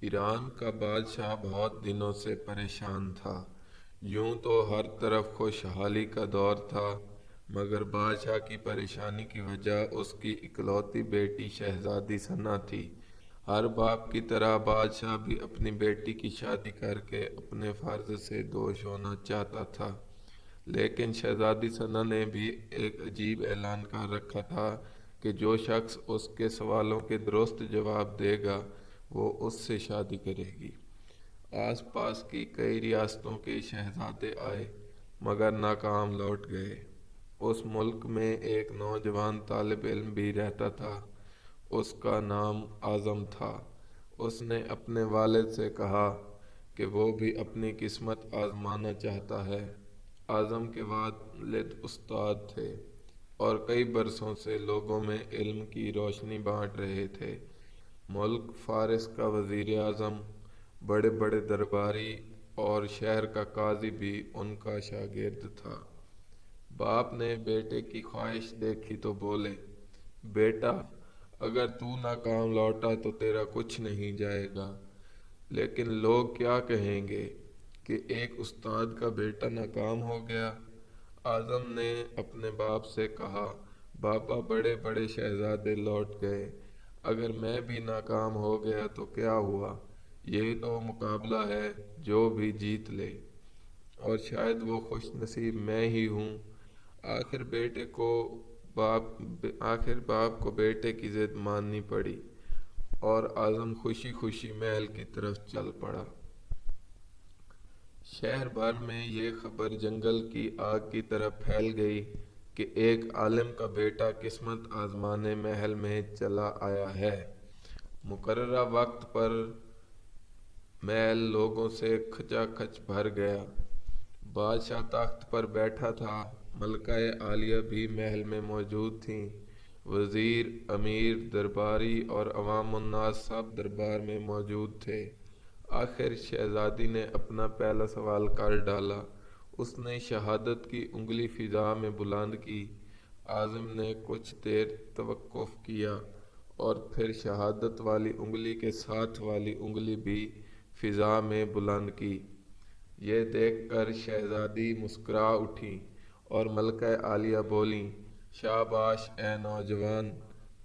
ایران کا بادشاہ بہت دنوں سے پریشان تھا۔ یوں تو ہر طرف خوشحالی کا دور تھا، مگر بادشاہ کی پریشانی کی وجہ اس کی اکلوتی بیٹی شہزادی ثنا تھی۔ ہر باپ کی طرح بادشاہ بھی اپنی بیٹی کی شادی کر کے اپنے فرض سے دوش ہونا چاہتا تھا، لیکن شہزادی ثنا نے بھی ایک عجیب اعلان کر رکھا تھا کہ جو شخص اس کے سوالوں کے درست جواب دے گا وہ اس سے شادی کرے گی۔ آس پاس کی کئی ریاستوں کے شہزادے آئے مگر ناکام لوٹ گئے۔ اس ملک میں ایک نوجوان طالب علم بھی رہتا تھا، اس کا نام اعظم تھا۔ اس نے اپنے والد سے کہا کہ وہ بھی اپنی قسمت آزمانا چاہتا ہے۔ اعظم کے والد استاد تھے اور کئی برسوں سے لوگوں میں علم کی روشنی بانٹ رہے تھے۔ ملک فارس کا وزیر اعظم، بڑے بڑے درباری اور شہر کا قاضی بھی ان کا شاگرد تھا۔ باپ نے بیٹے کی خواہش دیکھی تو بولے، بیٹا اگر تو ناکام لوٹا تو تیرا کچھ نہیں جائے گا، لیکن لوگ کیا کہیں گے کہ ایک استاد کا بیٹا ناکام ہو گیا۔ اعظم نے اپنے باپ سے کہا، بابا بڑے بڑے شہزادے لوٹ گئے، اگر میں بھی ناکام ہو گیا تو کیا ہوا، یہ تو مقابلہ ہے، جو بھی جیت لے، اور شاید وہ خوش نصیب میں ہی ہوں۔ آخر باپ کو بیٹے کی ضد ماننی پڑی اور اعظم خوشی خوشی محل کی طرف چل پڑا۔ شہر بھر میں یہ خبر جنگل کی آگ کی طرح پھیل گئی کہ ایک عالم کا بیٹا قسمت آزمانے محل میں چلا آیا ہے۔ مقررہ وقت پر محل لوگوں سے کھچا کھچ بھر گیا۔ بادشاہ تخت پر بیٹھا تھا، ملکہ عالیہ بھی محل میں موجود تھیں۔ وزیر، امیر، درباری اور عوام الناس سب دربار میں موجود تھے۔ آخر شہزادی نے اپنا پہلا سوال کر ڈالا۔ اس نے شہادت کی انگلی فضا میں بلند کی۔ اعظم نے کچھ دیر توقف کیا اور پھر شہادت والی انگلی کے ساتھ والی انگلی بھی فضا میں بلند کی۔ یہ دیکھ کر شہزادی مسکرا اٹھیں اور ملکہ عالیہ بولیں، شاباش اے نوجوان،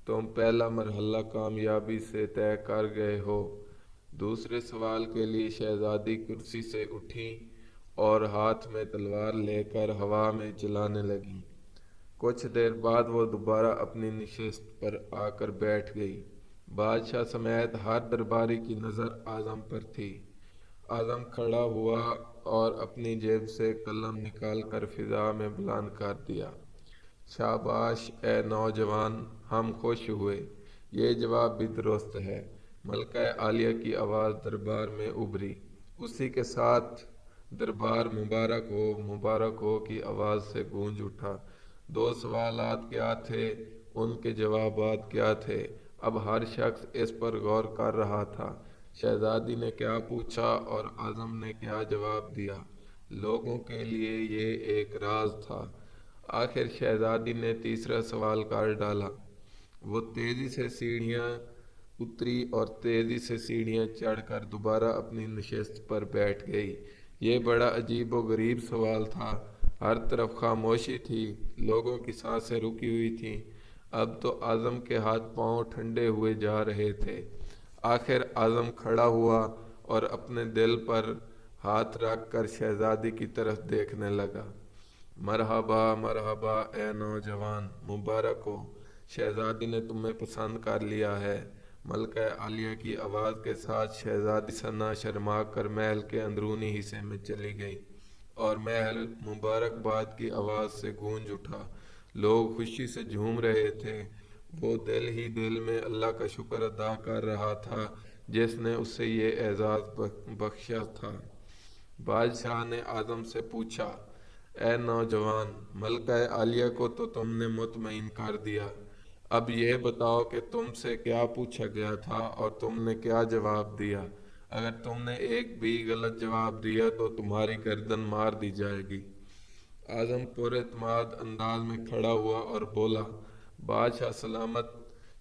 تم پہلا مرحلہ کامیابی سے طے کر گئے ہو۔ دوسرے سوال کے لیے شہزادی کرسی سے اٹھیں اور ہاتھ میں تلوار لے کر ہوا میں چلانے لگیں۔ کچھ دیر بعد وہ دوبارہ اپنی نشست پر آ کر بیٹھ گئی۔ بادشاہ سمیت ہر درباری کی نظر اعظم پر تھی۔ اعظم کھڑا ہوا اور اپنی جیب سے قلم نکال کر فضا میں بلند کر دیا، شاباش اے نوجوان، ہم خوش ہوئے، یہ جواب بھی درست ہے۔ ملکہ عالیہ کی آواز دربار میں ابھری۔ اسی کے ساتھ دربار مبارک ہو کی آواز سے گونج اٹھا۔ دو سوالات کیا تھے، ان کے جوابات کیا تھے، اب ہر شخص اس پر غور کر رہا تھا۔ شہزادی نے کیا پوچھا اور اعظم نے کیا جواب دیا، لوگوں کے لیے یہ ایک راز تھا۔ آخر شہزادی نے تیسرا سوال کر ڈالا۔ وہ تیزی سے سیڑھیاں اتری اور تیزی سے سیڑھیاں چڑھ کر دوبارہ اپنی نشست پر بیٹھ گئی۔ یہ بڑا عجیب و غریب سوال تھا۔ ہر طرف خاموشی تھی، لوگوں کی سانسیں رکی ہوئی تھیں۔ اب تو اعظم کے ہاتھ پاؤں ٹھنڈے ہوئے جا رہے تھے۔ آخر اعظم کھڑا ہوا اور اپنے دل پر ہاتھ رکھ کر شہزادی کی طرف دیکھنے لگا۔ مرحبا مرحبا اے نوجوان، مبارک ہو، شہزادی نے تمہیں پسند کر لیا ہے۔ ملکہ عالیہ کی آواز کے ساتھ شہزادی ثنا شرما کر محل کے اندرونی حصے میں چلی گئی اور محل مبارکباد کی آواز سے گونج اٹھا۔ لوگ خوشی سے جھوم رہے تھے۔ وہ دل ہی دل میں اللہ کا شکر ادا کر رہا تھا جس نے اسے یہ اعزاز بخشا تھا۔ بادشاہ نے اعظم سے پوچھا، اے نوجوان، ملکہ عالیہ کو تو تم نے مطمئن کر دیا، اب یہ بتاؤ کہ تم سے کیا پوچھا گیا تھا اور تم نے کیا جواب دیا۔ اگر تم نے ایک بھی غلط جواب دیا تو تمہاری گردن مار دی جائے گی۔ اعظم پر اعتماد انداز میں کھڑا ہوا اور بولا، بادشاہ سلامت،